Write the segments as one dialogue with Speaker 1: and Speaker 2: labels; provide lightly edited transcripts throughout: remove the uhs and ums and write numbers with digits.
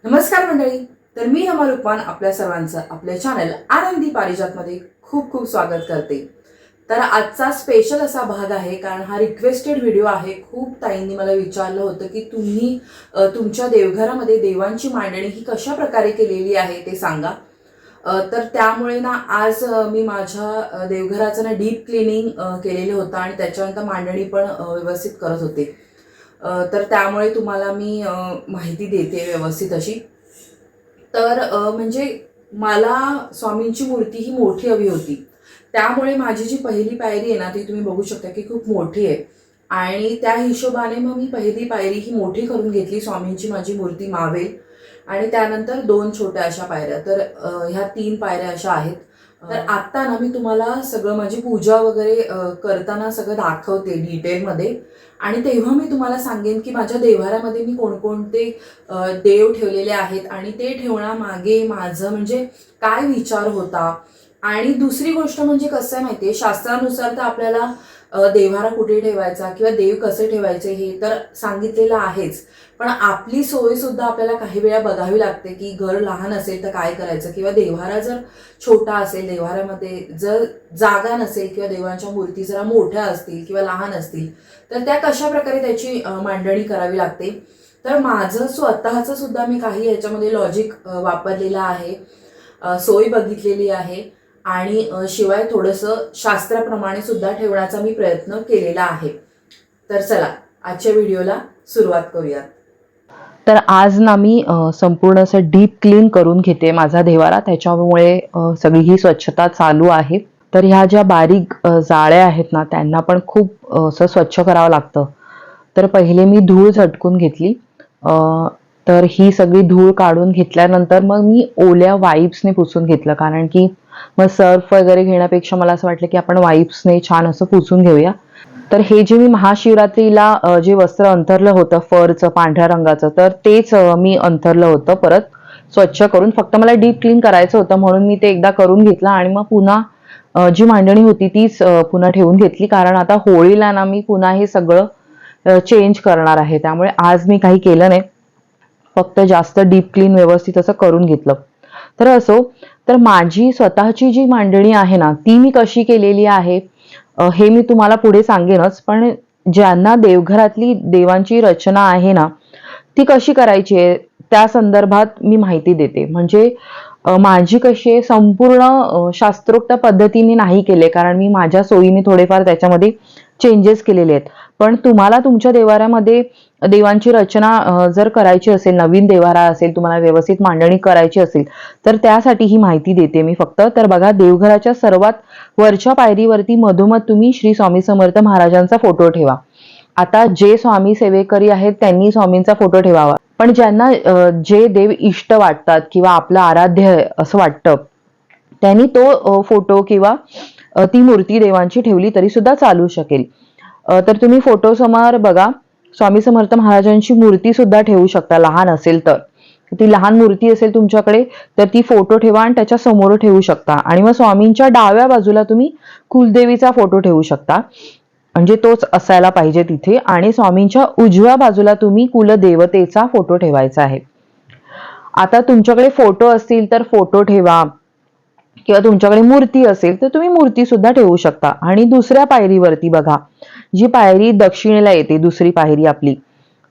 Speaker 1: नमस्कार मंडळी. तर मी हेमा रुक्मान आपल्या सर्वांचं आपल्या चॅनल आनंदी पारिजातमध्ये खूप खूप स्वागत करते. तर आजचा स्पेशल असा भाग आहे, कारण हा रिक्वेस्टेड व्हिडिओ आहे. खूप ताईंनी मला विचारलं होतं की तुम्ही तुमच्या देवघरामध्ये देवांची मांडणी ही कशा प्रकारे केलेली आहे ते सांगा. तर त्यामुळे ना आज मी माझ्या देवघराचं ना डीप क्लिनिंग केलेलं होतं आणि त्याच्यानंतर मांडणी पण व्यवस्थित करत होते. तर त्यामुळे तुम्हाला मी माहिती देते व्यवस्थित अशी. तर म्हणजे मला स्वामींची मूर्ती ही मोठी हवी होती. त्यामुळे माझी जी पहिली पायरी आहे ना, ती तुम्ही बघू शकता की खूप मोठी आहे. आणि त्या हिशोबाने मग मी पहिली पायरी ही मोठी करून घेतली, स्वामींची माझी मूर्ती मावेल. आणि त्यानंतर 2 छोट्या अशा पायऱ्या. तर ह्या 3 पायऱ्या अशा आहेत. तर आत्ता ना मी तुम्हाला सगळं माझी पूजा वगैरे करताना सगळं दाखवते डिटेलमध्ये. आणि तेव्हा मी तुम्हाला सांगेन की माझ्या देव्हाऱ्यामध्ये मी कोणकोणते देव ठेवलेले आहेत आणि ते ठेवण्यामागे माझं म्हणजे काय विचार होता. आणि दुसरी गोष्ट म्हणजे कसं आहे माहिती आहे, शास्त्रानुसार तर आपल्याला देव्हारा कुठे ठेवायचा किंवा देव कसे ठेवायचे हे तर सांगितलेलं आहेच. पण आपली सोय सुद्धा आपल्याला काही वेळा बघावी लागते की घर लहान असेल तर काय करायचं, किंवा देव्हारा जर छोटा असेल, देव्हाऱ्यामध्ये जर जागा नसेल किंवा देवांच्या मूर्ती जरा मोठ्या असतील किंवा लहान असतील तर त्या कशा प्रकारे त्याची मांडणी करावी लागते. तर माझं स्वतःचं सुद्धा मी काही ह्याच्यामध्ये लॉजिक वापरलेलं आहे, सोय बघितलेली आहे. आणि शिवाय थोडंसं शास्त्राप्रमाणे सुद्धा ठेवण्याचा मी प्रयत्न केलेला आहे. तर चला आजच्या व्हिडिओला सुरुवात करूयात.
Speaker 2: तर आज ना मी संपूर्ण असं डीप क्लीन करून घेते माझा देवारा. त्याच्यामुळे सगळी ही स्वच्छता चालू आहे. तर ह्या ज्या बारीक जाळ्या आहेत ना, त्यांना पण खूप असं स्वच्छ करावं लागतं. तर पहिले मी धूळ झटकून घेतली. तर ही सगळी धूळ काढून घेतल्यानंतर मग मी ओल्या वाईप्सने पुसून घेतलं, कारण की मग सर्फ वगैरे घेण्यापेक्षा मला असं वाटलं की आपण वाईप्सने छान असं पुसून घेऊया. तर हे जे मी महाशिवरात्रीला जे वस्त्र अंथरलं होतं फरचं पांढऱ्या रंगाचं, तर तेच मी अंथरलं होतं परत स्वच्छ करून. फक्त मला डीप क्लीन करायचं होतं म्हणून मी ते एकदा करून घेतलं आणि मग पुन्हा जी मांडणी होती तीच पुन्हा ठेवून घेतली, कारण आता होळीला ना मी पुन्हा हे सगळं चेंज करणार आहे. त्यामुळे आज मी काही केलं नाही, फक्त जास्त डीप क्लीन व्यवस्थित असं करून घेतलं. तर असो, तर माझी स्वतःची जी मांडणी आहे ना, ती मी कशी केलेली आहे हे मी तुम्हाला पुढे सांगेनच. पण ज्यांना देवघरातली देवांची रचना आहे ना, ती कशी करायची आहे त्या संदर्भात मी माहिती देते. म्हणजे माझी कशी आहे, संपूर्ण शास्त्रोक्त पद्धतीने नाही केले, कारण मी माझ्या सोयीने थोडेफार त्याच्यामध्ये चेंजेस केलेले आहेत. पण तुम्हाला तुमच्या देवाऱ्यामध्ये देवांची रचना जर करायची असेल, नवीन देवारा असेल, तुम्हाला व्यवस्थित मांडणी करायची असेल, तर त्यासाठी ही माहिती देते मी फक्त. तर बघा, देवघराच्या सर्वात वरच्या पायरीवरती मधोमध तुम्ही श्री स्वामी समर्थ महाराजांचा फोटो ठेवा. आता जे स्वामी सेवेकरी आहेत त्यांनी स्वामींचा फोटो ठेवावा, पण ज्यांना जे देव इष्ट वाटतात किंवा आपलं आराध्य आहे असं वाटतं, त्यांनी तो फोटो किंवा ती मूर्ती देवांची ठेवली तरी सुद्धा चालू शकेल. तर तुम्ही फोटो समोर बघा, स्वामी समर्थ महाराजांची मूर्ती सुद्धा ठेवू शकता लहान असेल तर. ती लहान मूर्ती असेल तुमच्याकडे तर ती फोटो ठेवा आणि त्याच्या समोर ठेवू शकता. आणि मग स्वामींच्या डाव्या बाजूला तुम्ही कुलदेवीचा फोटो ठेवू शकता, म्हणजे तोच असायला पाहिजे तिथे. आणि स्वामींच्या उजव्या बाजूला तुम्ही कुलदेवतेचा फोटो ठेवायचा आहे. आता तुमच्याकडे फोटो असतील तर फोटो ठेवा, किंवा तुमच्याकडे मूर्ती असेल तर तुम्ही मूर्ती सुद्धा ठेवू शकता. आणि दुसऱ्या पायरीवरती बघा, जी पायरी दक्षिणेला येते, दुसरी पायरी आपली,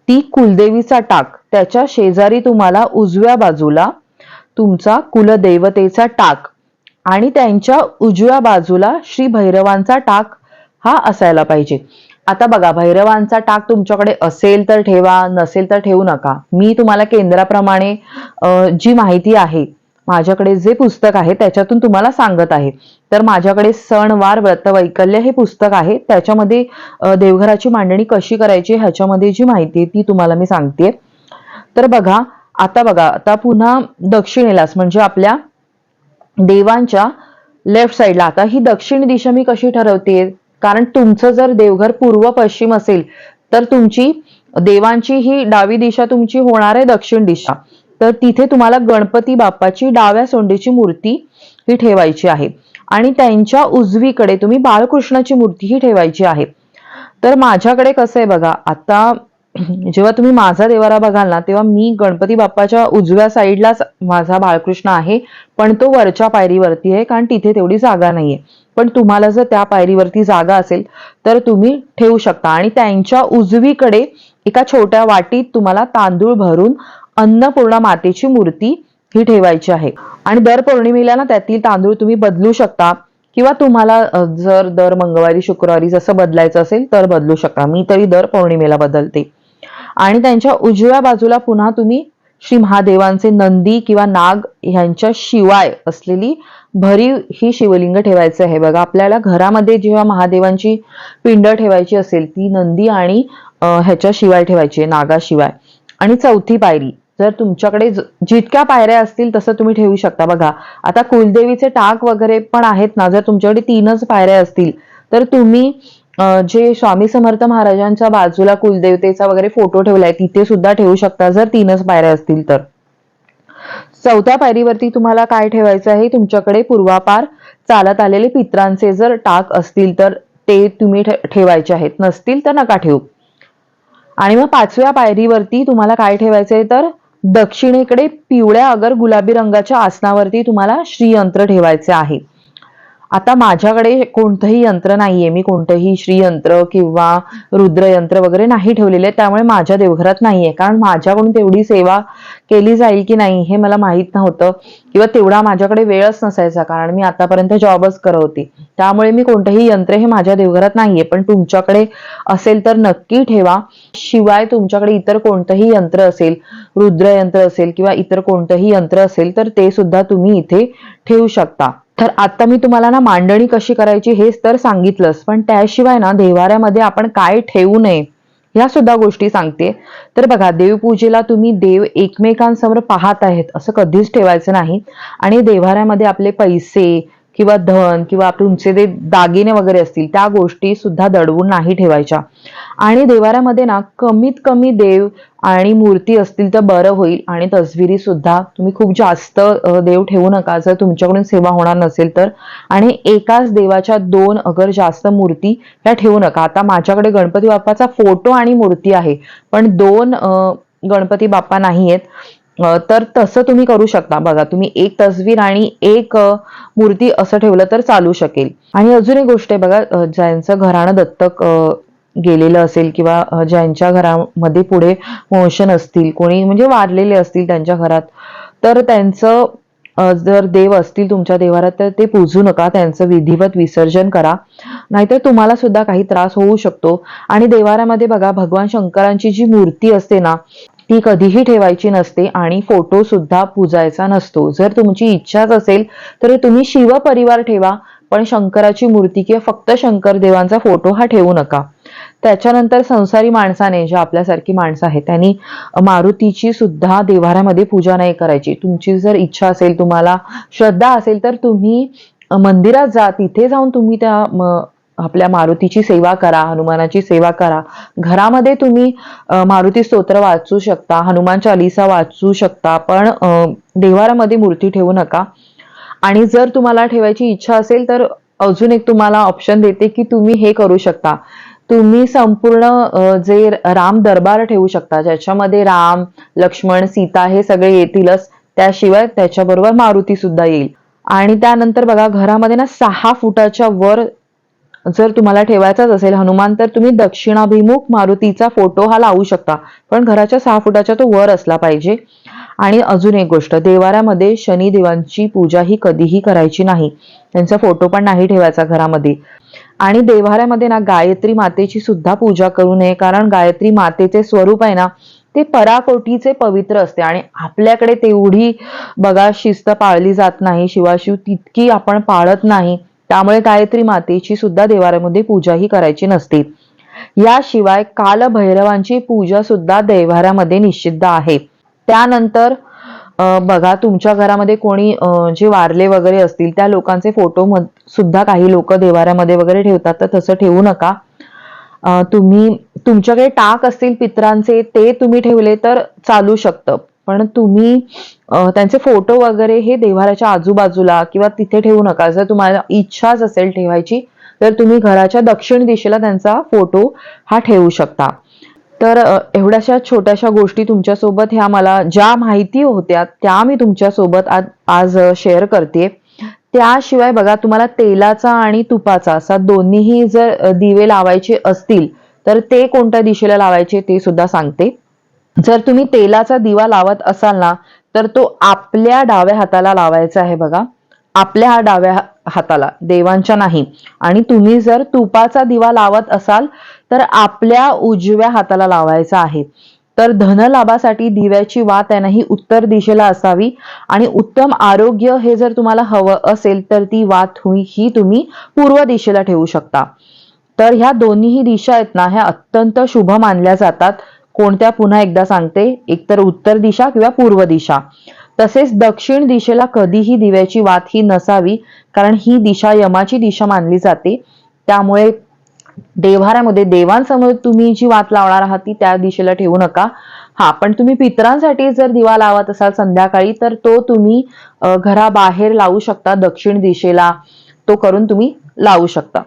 Speaker 2: ती कुलदेवीचा टाक, त्याच्या शेजारी तुम्हाला उजव्या बाजूला तुमचा कुलदेवतेचा टाक आणि त्यांच्या उजव्या बाजूला श्री भैरवांचा टाक हा असायला पाहिजे. आता बघा, भैरवांचा टाक तुमच्याकडे असेल तर ठेवा, नसेल तर ठेवू नका. मी तुम्हाला केंद्राप्रमाणे जी माहिती आहे, माझ्याकडे जे पुस्तक आहे त्याच्यातून तुम्हाला सांगत आहे. तर माझ्याकडे सणवार व्रतवैकल्य हे पुस्तक आहे, त्याच्यामध्ये देवघराची मांडणी कशी करायची ह्याच्यामध्ये जी माहिती आहे ती तुम्हाला मी सांगते. तर बघा, आता पुन्हा दक्षिणेलाच, म्हणजे आपल्या देवांच्या लेफ्ट साईडला, आता ही दक्षिण दिशा मी कशी ठरवते, कारण तुमचं जर देवघर पूर्व पश्चिम असेल तर तुमची देवांची ही डावी दिशा तुमची होणार आहे दक्षिण दिशा. तर तिथे तुम्हाला गणपती बाप्पाची डाव्या सोंडीची मूर्ती ही ठेवायची आहे आणि त्यांच्या उजवीकडे तुम्ही बाळकृष्णाची मूर्ती ही ठेवायची आहे. तर माझ्याकडे कसं आहे बघा, आता जेव्हा तुम्ही माझा देवारा बघाल ना, तेव्हा मी गणपती बाप्पाच्या उजव्या साईडलाच माझा बाळकृष्ण आहे, पण तो वरच्या पायरीवरती आहे, कारण तिथे तेवढी जागा नाहीये. पण तुम्हाला जर त्या पायरीवरती जागा असेल तर तुम्ही ठेवू शकता. आणि त्यांच्या उजवीकडे एका छोट्या वाटीत तुम्हाला तांदूळ भरून अन्नपूर्णा मातेची मूर्ती ही ठेवायची आहे. आणि दर पौर्णिमेला ना त्यातील तांदूळ तुम्ही बदलू शकता, किंवा तुम्हाला जर दर मंगळवारी शुक्रवारी जसं बदलायचं असेल तर बदलू शकता. मी तरी दर पौर्णिमेला बदलते. आणि त्यांच्या उजव्या बाजूला पुन्हा तुम्ही श्री महादेवांचे नंदी किंवा नाग ह्यांच्या शिवाय असलेली भरीव ही शिवलिंग ठेवायचं आहे. बघा, आपल्याला घरामध्ये जेव्हा महादेवांची पिंड ठेवायची असेल ती नंदी आणि ह्याच्या शिवाय ठेवायची आहे, नागाशिवाय. आणि चौथी पायरी, जर तुमच्याकडे जितक्या पायऱ्या असतील तसं तुम्ही ठेवू शकता. बघा, आता कुलदेवीचे टाक वगैरे पण आहेत ना, जर तुमच्याकडे 3च पायऱ्या असतील तर तुम्ही जे स्वामी समर्थ महाराजांच्या बाजूला कुलदेवतेचा वगैरे फोटो ठेवलाय तिथे सुद्धा ठेवू शकता, जर 3च पायऱ्या असतील तर. चौथ्या पायरीवरती तुम्हाला काय ठेवायचं आहे, तुमच्याकडे पूर्वापार चालत आलेले पित्रांचे जर टाक असतील तर ते तुम्ही ठेवायचे आहेत, नसतील तर नका ठेवू. आणि मग 5व्या पायरीवरती तुम्हाला काय ठेवायचंय तर दक्षिणेकडे पिवळ्या अगर गुलाबी रंगाच्या आसनावरती तुम्हाला श्रीयंत्र ठेवायचे आहे. आता माझ्याकडे कोणतंही यंत्र नाहीये, मी कोणतंही श्रीयंत्र किंवा रुद्रयंत्र वगैरे नाही ठेवलेले, त्यामुळे माझ्या देवघरात नाहीये. कारण माझ्याकडून तेवढी सेवा केली जाईल की नाही हे मला माहित नव्हतं, किंवा तेवढा माझ्याकडे वेळच नसायचा, कारण मी आतापर्यंत जॉबच करत होती. त्यामुळे मी कोणतंही यंत्र हे माझ्या देवघरात नाहीये. पण तुमच्याकडे असेल तर नक्की ठेवा. शिवाय तुमच्याकडे इतर कोणतंही यंत्र असेल, रुद्रयंत्र असेल किंवा इतर कोणतंही यंत्र असेल तर ते सुद्धा तुम्ही इथे ठेवू शकता. तर आता मी तुम्हाला ना मांडणी कशी करायची हेच तर सांगितलंच, पण त्याशिवाय ना देवाऱ्यामध्ये आपण काय ठेवू नये या सुद्धा गोष्टी सांगते. तर बघा, देवपूजेला तुम्ही देव एकमेकांसमोर पाहत आहेत असं कधीच ठेवायचं नाही. आणि देवाऱ्यामध्ये आपले पैसे किंवा धन किंवा तुमचे जे दागिने वगैरे असतील त्या गोष्टी सुद्धा दडवून नाही ठेवायच्या. आणि देवाऱ्यामध्ये ना कमीत कमी देव आणि मूर्ती असतील तर बरं होईल. आणि तसबिरी सुद्धा तुम्ही खूप जास्त देव ठेवू नका जर तुमच्याकडून सेवा होणार नसेल तर. आणि एकाच देवाच्या 2 अगर जास्त मूर्ती ह्या ठेवू नका. आता माझ्याकडे गणपती बाप्पाचा फोटो आणि मूर्ती आहे, पण 2 गणपती बाप्पा नाहीयेत. तर तसं तुम्ही करू शकता. बघा, तुम्ही एक तसवीर आणि एक मूर्ती असं ठेवलं तर चालू शकेल. आणि अजून एक गोष्ट आहे बघा, ज्यांचं घराणं दत्तक गेलेलं असेल किंवा ज्यांच्या घरामध्ये पुढे वंश नसतील, कोणी म्हणजे वारलेले असतील त्यांच्या घरात, तर त्यांचं जर देव असतील तुमच्या देवारात तर ते पूजू नका, त्यांचं विधिवत विसर्जन करा, नाहीतर तुम्हाला सुद्धा काही त्रास होऊ शकतो. आणि देवाऱ्यामध्ये बघा, भगवान शंकरांची जी मूर्ती असते ना ती कधीही ठेवायची नसते आणि फोटो सुद्धा पूजायचा नसतो. जर तुमची इच्छाच असेल तर तुम्ही शिवपरिवार ठेवा, पण शंकराची मूर्ती किंवा फक्त शंकर देवांचा फोटो हा ठेवू नका. त्याच्यानंतर संसारी माणसाने, जे आपल्यासारखी माणसं आहेत, त्यांनी मारुतीची सुद्धा देवाऱ्यामध्ये पूजा नाही करायची. तुमची जर इच्छा असेल, तुम्हाला श्रद्धा असेल तर तुम्ही मंदिरात जा, तिथे जाऊन तुम्ही त्या आपल्या मारुतीची सेवा करा, हनुमानाची सेवा करा. घरामध्ये तुम्ही मारुती स्तोत्र वाचू शकता, हनुमान चालीसा वाचू शकता, पण देवाऱ्यामध्ये मूर्ती ठेवू नका. आणि जर तुम्हाला ठेवायची इच्छा असेल तर अजून एक तुम्हाला ऑप्शन देते की तुम्ही हे करू शकता. तुम्ही संपूर्ण जे राम दरबार ठेवू शकता, ज्याच्यामध्ये राम, लक्ष्मण, सीता हे सगळे येतीलच, त्याशिवाय त्याच्याबरोबर मारुती सुद्धा येईल. आणि त्यानंतर बघा, घरामध्ये ना 6 फुटाच्या वर जर तुम्हाला ठेवायचाच असेल हनुमान, तर तुम्ही दक्षिणाभिमुख मारुतीचा फोटो हा लावू शकता, पण घराच्या 6 फुटाच्या तो वर असला पाहिजे. आणि अजून एक गोष्ट, देवाऱ्यामध्ये शनिदेवांची पूजा ही कधीही करायची नाही, त्यांचा फोटो पण नाही ठेवायचा घरामध्ये. आणि देवाऱ्यामध्ये ना गायत्री मातेची सुद्धा पूजा करू नये, कारण गायत्री मातेचे स्वरूप आहे ना ते पराकोटीचे पवित्र असते, आणि आपल्याकडे तेवढी बघा शिस्त पाळली जात नाही, शिवाशिव तितकी आपण पाळत नाही. त्यामुळे गायत्री मातेची सुद्धा देवाऱ्यामध्ये पूजा ही करायची नसते. याशिवाय कालभैरवांची पूजा सुद्धा देवाऱ्यामध्ये निषिद्ध आहे. त्यानंतर बघा, तुमच्या घरामध्ये कोणी जे वारले वगैरे असतील त्या लोकांचे फोटो सुद्धा काही लोक देवाऱ्यामध्ये वगैरे ठेवतात, तर तसं ठेवू नका. तुम्ही तुमच्याकडे टाक असतील पित्रांचे ते तुम्ही ठेवले तर चालू शकतं, पण तुम्ही त्यांचे फोटो वगैरे हे देवाऱ्याच्या आजूबाजूला किंवा तिथे ठेवू नका. जर तुम्हाला इच्छाच असेल ठेवायची तर तुम्ही घराच्या दक्षिण दिशेला त्यांचा फोटो हा ठेवू शकता. तर एवढ्याशा छोट्याशा गोष्टी तुमच्यासोबत ह्या मला ज्या माहिती होत्या त्या मी तुमच्यासोबत आज शेअर करते. त्याशिवाय बघा, तुम्हाला तेलाचा आणि तुपाचा असा दोन्हीही जर दिवे लावायचे असतील तर ते कोणत्या दिशेला लावायचे ते सुद्धा सांगते. जर तुम्ही तेलाचा दिवा लावत असाल ना, तर तो आपल्या डाव्या हाताला लावायचा आहे बघा, आपल्या डाव्या हाताला, देवांच्या नाही. आणि तुम्ही जर तुपाचा दिवा लावत असाल तर आपल्या उजव्या हाताला लावायचा आहे. तर धनलाभासाठी दिव्याची वात आहे ना ही उत्तर दिशेला असावी. आणि उत्तम आरोग्य हे जर तुम्हाला हवं असेल तर ती वात ही तुम्ही पूर्व दिशेला ठेवू शकता. तर ह्या दोन्हीही दिशा आहेत ना, ह्या अत्यंत शुभ मानल्या जातात. कोणत्या, पुन्हा एकदा सांगते, एकतर उत्तर दिशा किंवा पूर्व दिशा. तसेच दक्षिण दिशेला कधीही दिव्याची वात ही नसावी, कारण ही दिशा यमाची दिशा मानली जाते. त्यामुळे देव्हाऱ्यामध्ये देवांसमोर तुम्ही जी वात लावणार आहात ती त्या दिशेला ठेवू नका. हा, पण तुम्ही पितरांसाठी जर दिवा लावत असाल संध्याकाळी तर तो तुम्ही घराबाहेर लावू शकता, दक्षिण दिशेला तो करून तुम्ही लावू शकता.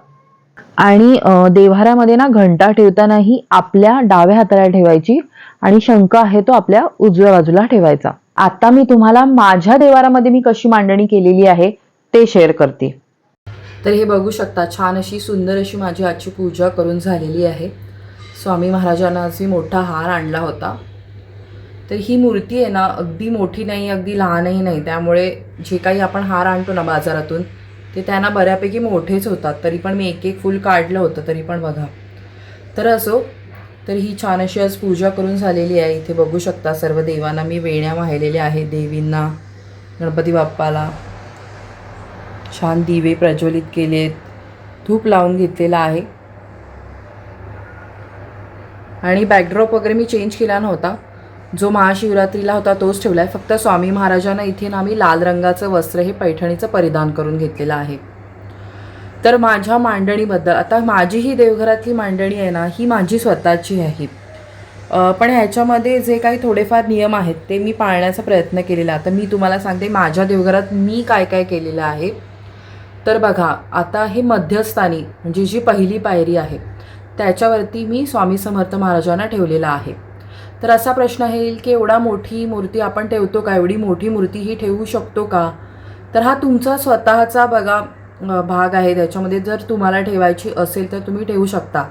Speaker 2: आणि देव्हाऱ्यामध्ये ना घंटा ठेवतानाही आपल्या डाव्या हाताला ठेवायची आणि शंख आहे तो आपल्या उजव्या बाजूला ठेवायचा. आता मी तुम्हाला माझ्या देव्हाऱ्यामध्ये मी कशी मांडणी केलेली आहे ते शेअर करते.
Speaker 1: तर हे बघू शकता, छान अशी सुंदर अशी माझी आजची पूजा करून झालेली आहे. स्वामी महाराजांना आज मी मोठा हार आणला होता. तर ही मूर्ती आहे ना, अगदी मोठी नाही, अगदी लहानही नाही. त्यामुळे जे काही आपण हार आणतो ना बाजारातून ते त्यांना बऱ्यापैकी मोठेच होतात. तरी पण मी एक एक फूल काढलं होतं, तरी पण बघा. तर असो, तर ही छान अशी आज पूजा करून झालेली आहे. इथे बघू शकता सर्व देवांना मी वेण्या वाहिलेल्या आहे, देवींना, गणपती बाप्पाला छान दिवे प्रज्वलित केलेत, धूप लावून घेतलेला आहे. आणि बॅकड्रॉप वगैरे मी चेंज केला नव्हता, जो महाशिवरात्रीला होता तोच ठेवला आहे. फक्त स्वामी महाराजांना इथे ना मी लाल रंगाचं वस्त्र हे पैठणीचं परिधान करून घेतलेलं आहे. तर माझ्या मांडणीबद्दल, आता माझी ही देवघरातली मांडणी आहे ना ही माझी स्वतःची आहे. पण ह्याच्यामध्ये जे काही थोडेफार नियम आहेत ते मी पाळण्याचा प्रयत्न केलेला. आता मी तुम्हाला सांगते माझ्या देवघरात मी काय काय केलेलं आहे. तर बघा, आता हे मध्यस्थानी म्हणजे जी पहिली पायरी आहे त्याच्यावरती मी स्वामी समर्थ महाराजांना ठेवलेलं आहे. तर असा प्रश्न येईल की एवढा मोठी मूर्ती आपण ठेवतो का, एवढी मोठी मूर्ती ही ठेवू शकतो का? तर हा तुमचा स्वतःचा बघा भाग आहे. त्याच्यामध्ये जर तुम्हाला ठेवायची असेल तर तुम्ही ठेवू शकता.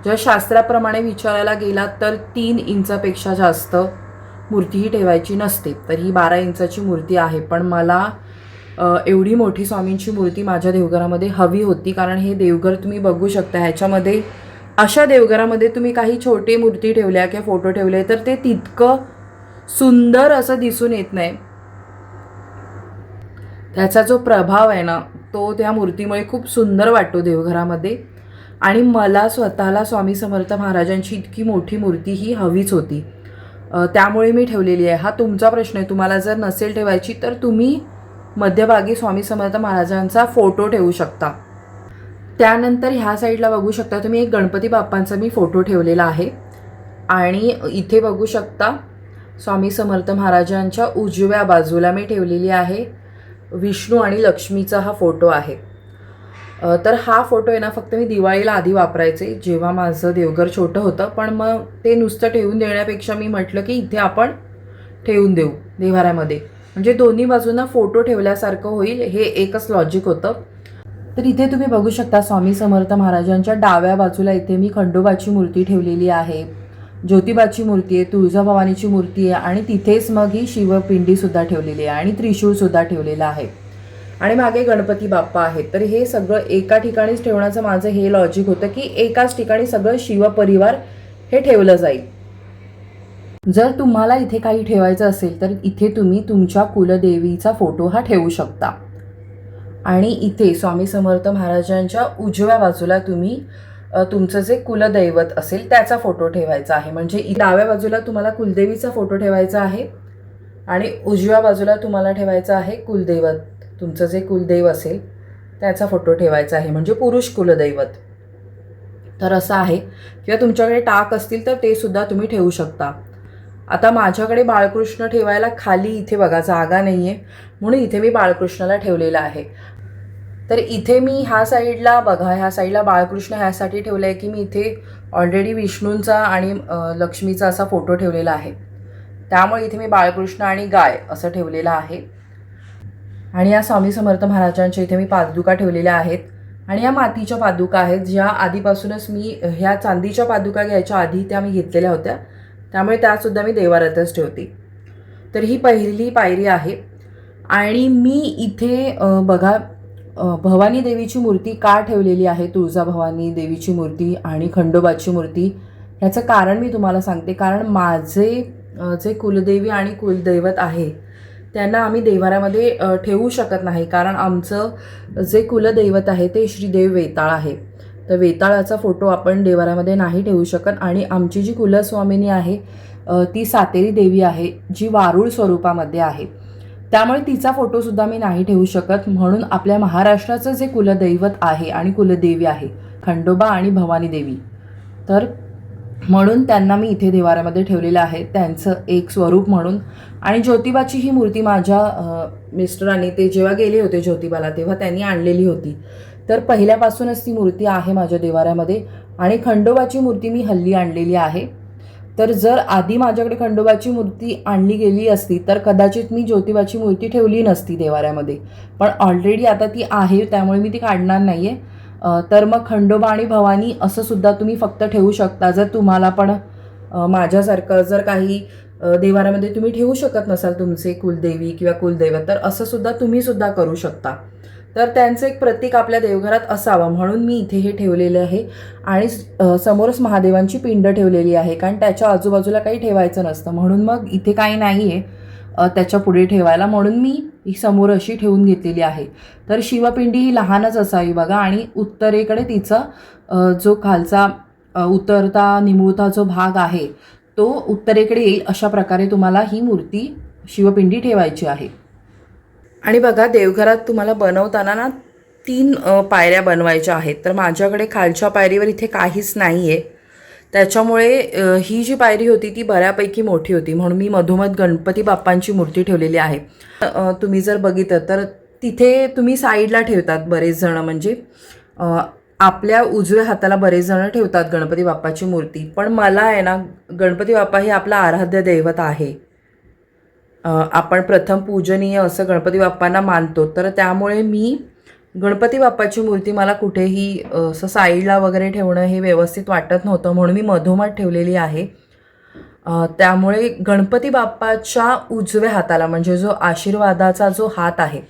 Speaker 1: जर शास्त्राप्रमाणे विचारायला गेलात तर 3 इंचापेक्षा जास्त मूर्ती ही ठेवायची नसते. तर ही 12 इंचाची मूर्ती आहे. पण मला एवढी मोठी स्वामींची मूर्ती माझ्या देवघरामध्ये हवी होती, कारण हे देवघर तुम्ही बघू शकता. ह्याच्यामध्ये अशा देवघरामध्ये तुम्ही काही छोटी मूर्ती ठेवल्या किंवा फोटो ठेवले तर ते तितकं सुंदर असं दिसून येत नाही. त्याचा जो प्रभाव आहे ना तो त्या मूर्तीमुळे खूप सुंदर वाटतो देवघरामध्ये. आणि मला स्वतःला स्वामी समर्थ महाराजांची इतकी मोठी मूर्ती ही हवीच होती, त्यामुळे मी ठेवलेली आहे. हा तुमचा प्रश्न आहे, तुम्हाला जर नसेल ठेवायची तर तुम्ही मध्यभागी स्वामी समर्थ महाराजांचा फोटो ठेवू शकता. त्यानंतर ह्या साईडला बघू शकता तुम्ही एक गणपती बाप्पांचा मी फोटो ठेवलेला आहे. आणि इथे बघू शकता स्वामी समर्थ महाराजांच्या उजव्या बाजूला मी ठेवलेली आहे विष्णू आणि लक्ष्मीचा हा फोटो आहे. तर हा फोटो आहे ना फक्त मी दिवाळीला आधी वापरायचे, जेव्हा माझं देवघर छोटं होतं. पण मग ते नुसतं ठेवून देण्यापेक्षा मी म्हटलं की इथे आपण ठेवून देऊ देव्हाऱ्यामध्ये, म्हणजे दोन्ही बाजूंना फोटो ठेवल्यासारखं होईल. हे एकच लॉजिक होतं. तर इथे तुम्ही बघू शकता स्वामी समर्थ महाराजांच्या डाव्या बाजूला इथे मी खंडोबाची मूर्ती ठेवलेली आहे, ज्योतिबाची मूर्ती आहे, तुळजाभवानीची मूर्ती आहे आणि तिथेच मग ही शिवपिंडीसुद्धा ठेवलेली आहे आणि त्रिशूळसुद्धा ठेवलेलं आहे. आणि मागे गणपती बाप्पा आहेत. तर हे सगळं एका ठिकाणीच ठेवण्याचं माझं हे लॉजिक होतं की एकाच ठिकाणी सगळं शिवपरिवार हे ठेवलं जाईल. जर तुम्हाला इथे काही ठेवायचं असेल तर इथे तुम्ही तुमच्या कुलदेवीचा फोटो हा ठेवू शकता. आणि इथे स्वामी समर्थ महाराजांच्या उजव्या बाजूला तुम्ही तुमचं जे कुलदैवत असेल त्याचा फोटो ठेवायचा आहे. म्हणजे डाव्या बाजूला तुम्हाला कुलदेवीचा फोटो ठेवायचा आहे आणि उजव्या बाजूला तुम्हाला ठेवायचं आहे कुलदैवत, तुमचं जे कुलदेव असेल त्याचा फोटो ठेवायचा आहे, म्हणजे पुरुष कुलदैवत. तर असं आहे. किंवा तुमच्याकडे टाक असतील तर ते सुद्धा तुम्ही ठेवू शकता. आता माझ्याकडे बाळकृष्ण ठेवायला खाली इथे बघा जागा नाही आहे, म्हणून इथे मी बाळकृष्णाला ठेवलेला आहे. तर इथे मी ह्या साईडला बघा, ह्या साईडला बाळकृष्ण ह्यासाठी ठेवलं आहे की मी इथे ऑलरेडी विष्णूंचा आणि लक्ष्मीचा असा फोटो ठेवलेला आहे, त्यामुळे इथे मी बाळकृष्ण आणि गाय असं ठेवलेलं आहे. आणि या स्वामी समर्थ महाराजांच्या इथे मी पादुका ठेवलेल्या आहेत आणि या मातीच्या पादुका आहेत, ज्या आधीपासूनच मी ह्या चांदीच्या पादुका घ्यायच्या आधी त्या मी घेतलेल्या होत्या, त्यामुळे त्यासुद्धा मी देवाऱ्यातच ठेवते. तर ही पहिली पायरी आहे. आणि मी इथे बघा भवानी देवीची मूर्ती का ठेवलेली आहे, तुळजाभवानी देवीची मूर्ती आणि खंडोबाची मूर्ती. ह्याचं कारण मी तुम्हाला सांगते. कारण माझे जे कुलदेवी आणि कुलदैवत आहे त्यांना आम्ही देवाऱ्यामध्ये ठेवू शकत नाही, कारण आमचं जे कुलदैवत आहे ते श्रीदेव वेताळ आहे. तर वेताळाचा फोटो आपण देवाऱ्यामध्ये नाही ठेवू शकत. आणि आमची जी कुलस्वामिनी आहे ती सातेरी देवी आहे, जी वारुळ स्वरूपामध्ये आहे, त्यामुळे तिचा फोटोसुद्धा मी नाही ठेवू शकत. म्हणून आपल्या महाराष्ट्राचं जे कुलदैवत आहे आणि कुलदेवी आहे खंडोबा आणि भवानी देवी, तर म्हणून त्यांना मी इथे देवाऱ्यामध्ये ठेवलेलं आहे, त्यांचं एक स्वरूप म्हणून. आणि ज्योतिबाची ही मूर्ती माझ्या मिस्टरांनी ते जेव्हा गेले होते ज्योतिबाला तेव्हा त्यांनी आणलेली होती, तर पहिल्यापासूनच ती मूर्ती आहे माझ्या देवाऱ्यामध्ये. आणि खंडोबाची मूर्ती मी हल्ली आणलेली आहे. तर जर आधी माझ्याकडे खंडोबाची मूर्ती आणली गेली असती तर कदाचित मी ज्योतिबाची मूर्ती ठेवली नसती देवाऱ्यामध्ये, पण ऑलरेडी आता ती आहे त्यामुळे मी ती काढणार नाही आहे. तर मग खंडोबा आणि भवानी असं सुद्धा तुम्ही फक्त ठेवू शकता. जर तुम्हाला पण माझ्यासारखं जर काही देवाऱ्यामध्ये तुम्ही ठेवू शकत नसाल तुमचे कुलदेवी किंवा कुलदैवत, तर असं सुद्धा तुम्ही सुद्धा करू शकता. तर त्यांचं एक प्रतीक आपल्या देवघरात असावं म्हणून मी इथे हे ठेवलेलं आहे. आणि समोरच महादेवांची पिंड ठेवलेली आहे, कारण त्याच्या आजूबाजूला काही ठेवायचं नसतं, म्हणून मग इथे काही नाही आहे त्याच्या पुढे ठेवायला, म्हणून मी ही समोर अशी ठेवून घेतलेली आहे. तर शिवपिंडी ही लहानच असावी बघा. आणि उत्तरेकडे तिचा जो खालचा उतरता निमुळता जो भाग आहे तो उत्तरेकडे येईल, अशा प्रकारे तुम्हाला ही मूर्ती शिवपिंडी ठेवायची आहे. आणि बघा देवघरात तुम्हाला बनवताना ना 3 पायऱ्या बनवायच्या आहेत. तर माझ्याकडे खालच्या पायरीवर इथे काहीच नाही आहे, त्याच्यामुळे ही जी पायरी होती ती बऱ्यापैकी मोठी होती, म्हणून मी मधोमध गणपती बाप्पांची मूर्ती ठेवलेली आहे. तुम्ही जर बघितलं तर तिथे तुम्ही साईडला ठेवतात बरेच जण, म्हणजे आपल्या उजव्या हाताला बरेच जण ठेवतात गणपती बाप्पाची मूर्ती. पण मला आहे ना, गणपती बाप्पा हे आपला आराध्य दैवत आहे. आपण प्रथम पूजनीय असं गणपती बाप्पांना मानतो, तर त्यामुळे मी गणपती बाप्पाची मूर्ती मला कुठेही असं साईडला वगैरे ठेवणं हे व्यवस्थित वाटत नव्हतं, म्हणून मी मधोमध ठेवलेली आहे. त्यामुळे गणपती बाप्पाच्या उजव्या हाताला, म्हणजे जो आशीर्वादाचा जो हात आहे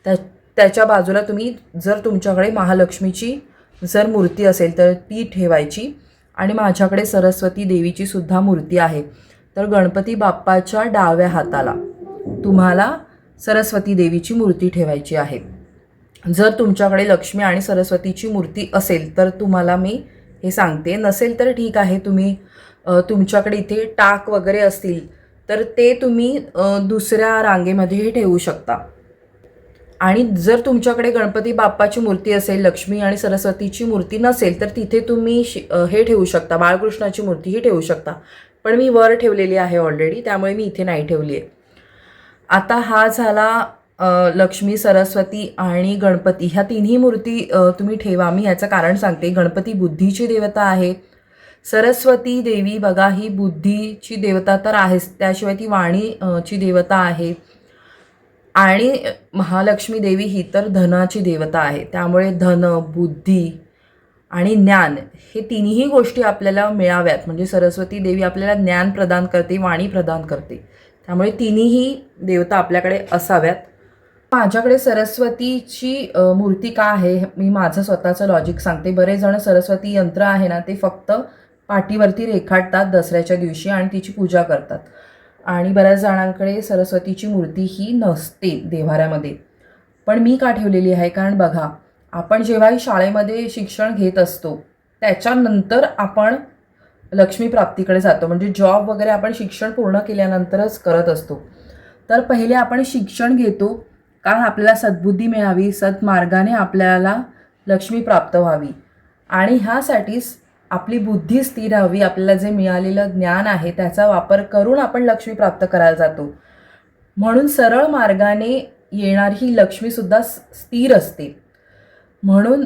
Speaker 1: त्याच्या बाजूला तुम्ही जर तुमच्याकडे महालक्ष्मीची जर मूर्ती असेल तर ती ठेवायची. आणि माझ्याकडे सरस्वती देवीची सुद्धा मूर्ती आहे, तर गणपती बाप्पाच्या डाव्या हाताला तुम्हाला सरस्वती देवीची मूर्ती ठेवायची आहे. जर तुमच्याकडे लक्ष्मी आणि सरस्वतीची मूर्ती असेल तर तुम्हाला मी हे सांगते, नसेल तर ठीक आहे, तुम्ही तुमच्याकडे इथे टाक वगैरे असतील तर ते तुम्ही दुसऱ्या रांगेमध्येही ठेवू शकता. आणि जर तुमच्याकडे गणपती बाप्पाची मूर्ती असेल, लक्ष्मी आणि सरस्वतीची मूर्ती नसेल, तर तिथे तुम्ही हे ठेवू शकता, बाळकृष्णाची मूर्तीही ठेवू शकता. पण मी वर ठेवलेली आहे ऑलरेडी, त्यामुळे मी इथे नाही ठेवली आहे. आता हा झाला लक्ष्मी, सरस्वती आणि गणपती, ह्या तिन्ही मूर्ती तुम्ही ठेवा. मी ह्याचं कारण सांगते. गणपती बुद्धीची देवता आहे. सरस्वती देवी बघा ही बुद्धीची देवता तर आहेच, त्याशिवाय ती वाणीची देवता आहे. आणि महालक्ष्मी देवी ही तर धनाची देवता आहे, त्यामुळे धन, बुद्धी आणि ज्ञान हे तिन्ही गोष्टी आपल्याला मिळाव्यात. म्हणजे सरस्वती देवी आपल्याला ज्ञान प्रदान करते, वाणी प्रदान करते, त्यामुळे तिन्ही देवता आपल्याकडे असाव्यात. माझ्याकडे सरस्वतीची मूर्ती का आहे, मी माझं स्वतःचं लॉजिक सांगते. बरेच जण सरस्वती यंत्र आहे ना ते फक्त पाठीवरती रेखाटतात दसऱ्याच्या दिवशी आणि तिची पूजा करतात. आणि बऱ्याच जणांकडे सरस्वतीची मूर्ती ही नसते देवाऱ्यामध्ये. पण मी का ठेवलेली आहे, कारण बघा आपण जेव्हाही शाळेमध्ये शिक्षण घेत असतो त्याच्यानंतर आपण लक्ष्मी प्राप्तीकडे जातो, म्हणजे जॉब वगैरे आपण शिक्षण पूर्ण केल्यानंतरच करत असतो. तर पहिले आपण शिक्षण घेतो कारण आपल्याला सद्बुद्धी मिळावी, सद्मार्गाने आपल्याला लक्ष्मी प्राप्त व्हावी आणि ह्यासाठीच आपली बुद्धी स्थिर राहावी. आपल्याला जे मिळालेलं ज्ञान आहे त्याचा वापर करून आपण लक्ष्मी प्राप्त करायला जातो. म्हणून सरळ मार्गाने येणारी ही लक्ष्मीसुद्धा स्थिर असते. म्हणून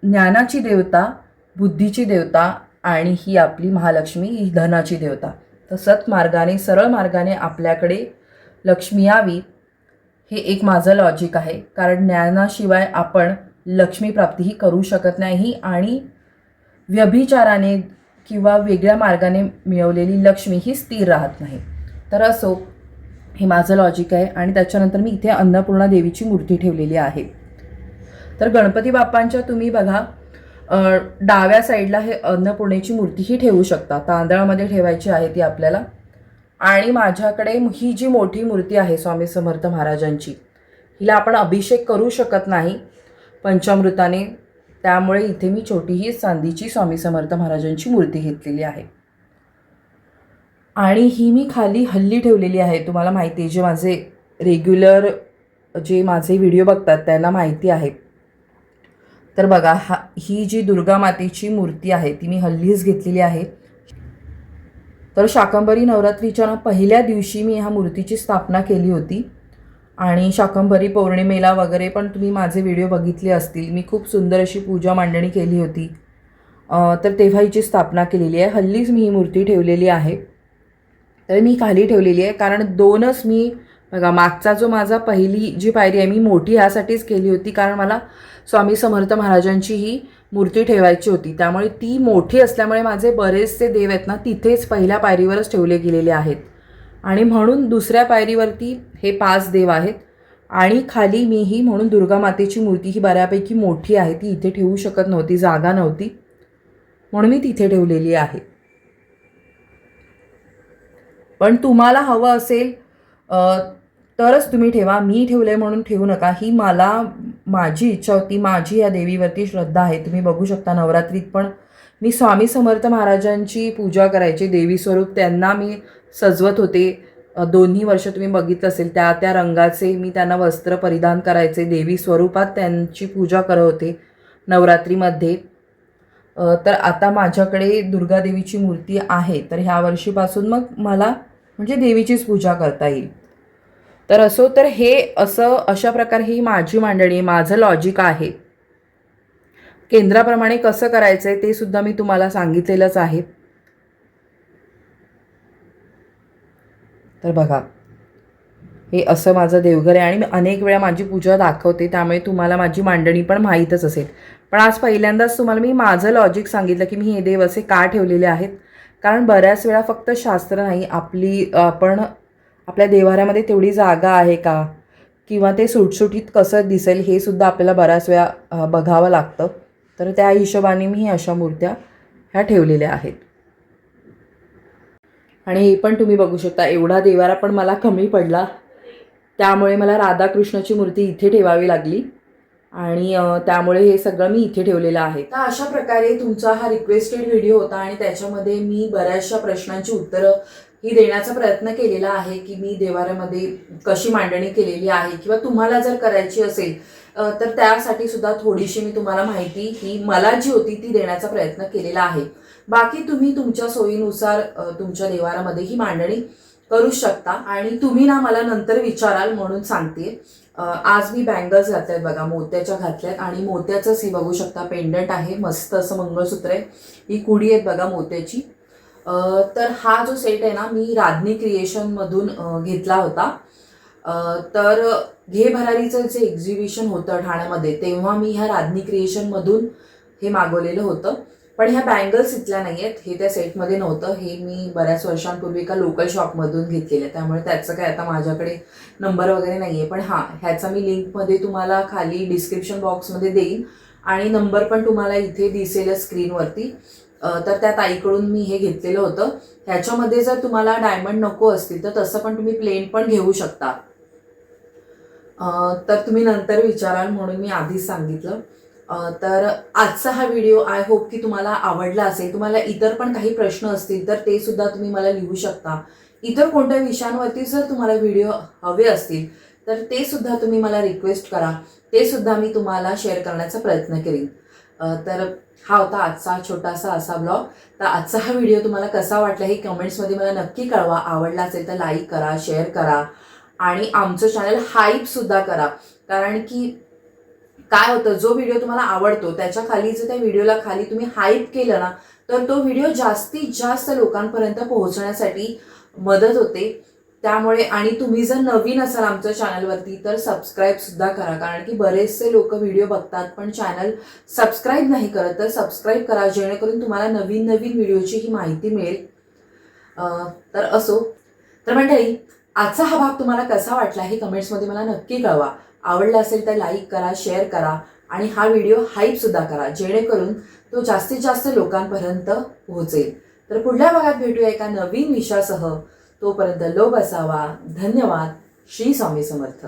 Speaker 1: ज्ञानाची देवता, बुद्धीची देवता आणि ही आपली महालक्ष्मी ही धनाची देवता. तर सत्मार्गाने, सरळ मार्गाने आपल्याकडे लक्ष्मी यावी हे एक माझं लॉजिक आहे. कारण ज्ञानाशिवाय आपण लक्ष्मी प्राप्तीही करू शकत नाही आणि व्यभिचाराने किंवा वेगळ्या मार्गाने मिळवलेली लक्ष्मी ही स्थिर राहत नाही. तर असो, हे माझं लॉजिक आहे. आणि त्याच्यानंतर मी इथे अन्नपूर्णा देवीची मूर्ती ठेवलेली आहे. तर गणपती बाप्पांच्या तुम्ही बघा डाव्या साईडला हे अन्नपूर्णेची मूर्तीही ठेवू शकता. तांदळामध्ये ठेवायची आहे ती आपल्याला. आणि माझ्याकडे ही जी मोठी मूर्ती आहे स्वामी समर्थ महाराजांची, हिला आपण अभिषेक करू शकत नाही पंचामृताने, त्यामुळे इथे मी छोटीही चांदीची स्वामी समर्थ महाराजांची मूर्ती घेतलेली आहे. आणि ही मी खाली हल्ली ठेवलेली आहे. तुम्हाला माहिती आहे, जे माझे रेग्युलर जे माझे व्हिडिओ बघतात त्यांना माहिती आहे. तर बघा, ही जी दुर्गा मातेची मूर्ती आहे ती मी हल्लीच घेतलेली आहे. तर शाकंभरी नवरात्रीच्या पहिल्या दिवशी मी ह्या मूर्तीची स्थापना केली होती. आणि शाकंभरी पौर्णिमेला वगैरे पण तुम्ही माझे व्हिडिओ बघितले असतील. मी खूप सुंदर अशी पूजा मांडणी केली होती. तर तेव्हा हिची स्थापना केलेली आहे. हल्लीच मी ही मूर्ती ठेवलेली आहे. तर मी खाली ठेवलेली आहे कारण दोनच मी बघा, मागचा जो माझा पहिली जी पायरी आहे मी मोठी ह्यासाठीच केली होती कारण मला स्वामी समर्थ महाराजांची ही मूर्ती ठेवायची होती. त्यामुळे ती मोठी असल्यामुळे माझे बरेचसे देव आहेत ना तिथेच पहिल्या पायरीवरच ठेवले गेलेले आहेत. आणि म्हणून दुसऱ्या पायरीवरती हे 5 देव आहेत. आणि खाली मी ही म्हणून दुर्गा मातेची मूर्ती ही बऱ्यापैकी मोठी आहे, ती इथे ठेवू शकत नव्हती, जागा नव्हती, म्हणून मी तिथे ठेवलेली आहे. पण तुम्हाला हवं असेल तरच तुम्ही ठेवा. मी ठेवले म्हणून ठेवू नका. ही माझी इच्छा होती, माझी या देवीवरती श्रद्धा आहे. तुम्ही बघू शकता नवरात्रीत पण मी स्वामी समर्थ महाराजांची पूजा करायची. देवी स्वरूप त्यांना मी सजवत होते. 2 वर्ष तुम्ही बघितलं असेल, त्या रंगाचे मी त्यांना वस्त्र परिधान करायचे. देवी स्वरूपात त्यांची पूजा करत होते नवरात्रीमध्ये. तर आता माझ्याकडे दुर्गादेवीची मूर्ती आहे. तर ह्या वर्षीपासून मग मला म्हणजे देवीचीच पूजा करता येईल. तर असो, तर हे अशा प्रकारे ही माझी मांडणी, माझं लॉजिक आहे. केंद्राप्रमाणे कसं करायचं आहे ते सुद्धा मी तुम्हाला सांगितलेलंच आहे. तर बघा, हे असं माझं देवघर आहे आणि मी अनेक वेळा माझी पूजा दाखवते, त्यामुळे तुम्हाला माझी मांडणी पण माहीतच असेल. पण आज पहिल्यांदाच तुम्हाला मी माझं लॉजिक सांगितलं की मी हे देव असे का ठेवलेले आहेत. कारण बऱ्याच वेळा फक्त शास्त्र नाही, आपण आपल्या देवाऱ्यामध्ये तेवढी जागा आहे का, किंवा ते सुटसुटीत कसं दिसेल हे सुद्धा आपल्याला बऱ्याच वेळा बघावं लागतं. तर त्या हिशोबाने मी अशा मूर्त्या ह्या ठेवलेल्या आहेत. आणि हे पण तुम्ही बघू शकता, एवढा देवारा पण मला कमी पडला, त्यामुळे मला राधाकृष्णाची मूर्ती इथे ठेवावी लागली. आणि त्यामुळे हे सगळं मी इथे ठेवलेलं आहे. तर अशा प्रकारे तुमचा हा रिक्वेस्टेड व्हिडिओ होता आणि त्याच्यामध्ये मी बऱ्याचशा प्रश्नांची उत्तरं ही देण्याचा प्रयत्न केलेला आहे की मी देवाऱ्यामध्ये कशी मांडणी केलेली आहे, किंवा तुम्हाला जर करायची असेल तर त्यासाठी सुद्धा थोडीशी मी तुम्हाला माहिती ही मला जी होती ती देण्याचा प्रयत्न केलेला आहे. बाकी तुम्ही तुमच्या सोयीनुसार तुमच्या देवाऱ्यामध्ये ही मांडणी करू शकता. आणि तुम्ही ना मला नंतर विचाराल म्हणून सांगते. आज मी बँगल्स घातल्यात बघा, मोत्याच्या घातल्यात. आणि मोत्याचंच ही बघू शकता पेंडंट आहे, मस्त असं मंगळसूत्र आहे, ही कुडी आहेत बघा मोत्याची. तर हा जो सेट आहे ना मी राधनी क्रिएशनमधून घेतला होता. तर घे भरारीचं जे एक्झिबिशन होतं ठाण्यामध्ये तेव्हा मी ह्या राधनी क्रिएशनमधून हे मागवलेलं होतं. पण ह्या बँगल्स इथल्या नाही आहेत, हे त्या सेटमध्ये नव्हतं, हे मी बऱ्याच वर्षांपूर्वी एका लोकल शॉपमधून घेतलेलं, त्यामुळे त्याचं काय आता माझ्याकडे नंबर वगैरे नाही आहे. पण हां, ह्याचा मी लिंकमध्ये तुम्हाला खाली डिस्क्रिप्शन बॉक्समध्ये देईन आणि नंबर पण तुम्हाला इथे दिसेल स्क्रीनवरती. तर त्या ताईकडून मी हे घेतलेलं होतं. ह्याच्यामध्ये जर तुम्हाला डायमंड नको असतील तर तसं पण तुम्ही प्लेन पण घेऊ शकता. तर तुम्ही नंतर विचाराल म्हणून मी आधीच सांगितलं. तर आजचा हा व्हिडिओ आय होप की तुम्हाला आवडला असेल. तुम्हाला इतर पण काही प्रश्न असतील तर ते सुद्धा तुम्ही मला लिहू शकता. इतर कोणत्या विषयांवरती जर तुम्हाला व्हिडिओ हवे असतील तर ते सुद्धा तुम्ही मला रिक्वेस्ट करा, ते सुद्धा मी तुम्हाला शेअर करण्याचा प्रयत्न करीन. तर हा होता आजचा छोटासा असा ब्लॉग. तर आजचा हा व्हिडिओ तुम्हाला कसा वाटला हे कमेंट्समध्ये मला नक्की कळवा. आवडला असेल तर लाईक करा, शेअर करा आणि आमचं चॅनल हाईप सुद्धा करा. कारण की काय होतं, जो व्हिडिओ तुम्हाला आवडतो त्याच्या खाली जर त्या व्हिडिओला खाली तुम्ही हाईप केलं ना, तर तो व्हिडिओ जास्तीत जास्त लोकांपर्यंत पोहोचण्यासाठी मदत होते. त्यामुळे आणि तुम्ही जर नवीन असाल आमच्या चॅनलवरती तर सबस्क्राईब सुद्धा करा, कारण की बरेचसे लोक व्हिडिओ बघतात पण चॅनल सबस्क्राईब नाही करत. तर सबस्क्राईब करा, जेणेकरून तुम्हाला नवीन नवीन व्हिडिओची ही माहिती मिळेल. तर असो, तर मंडळी, आजचा हा भाग तुम्हाला कसा वाटला हे कमेंट्समध्ये मला नक्की कळवा. आवडला असेल तर लाईक करा, शेअर करा आणि हा व्हिडिओ हाईप सुद्धा करा, जेणेकरून तो जास्तीत जास्त लोकांपर्यंत पोहोचेल. तर पुढल्या भागात भेटूया एका नवीन विषयासह. तोपर्यंत लोभ असावा. धन्यवाद. श्री स्वामी समर्थ.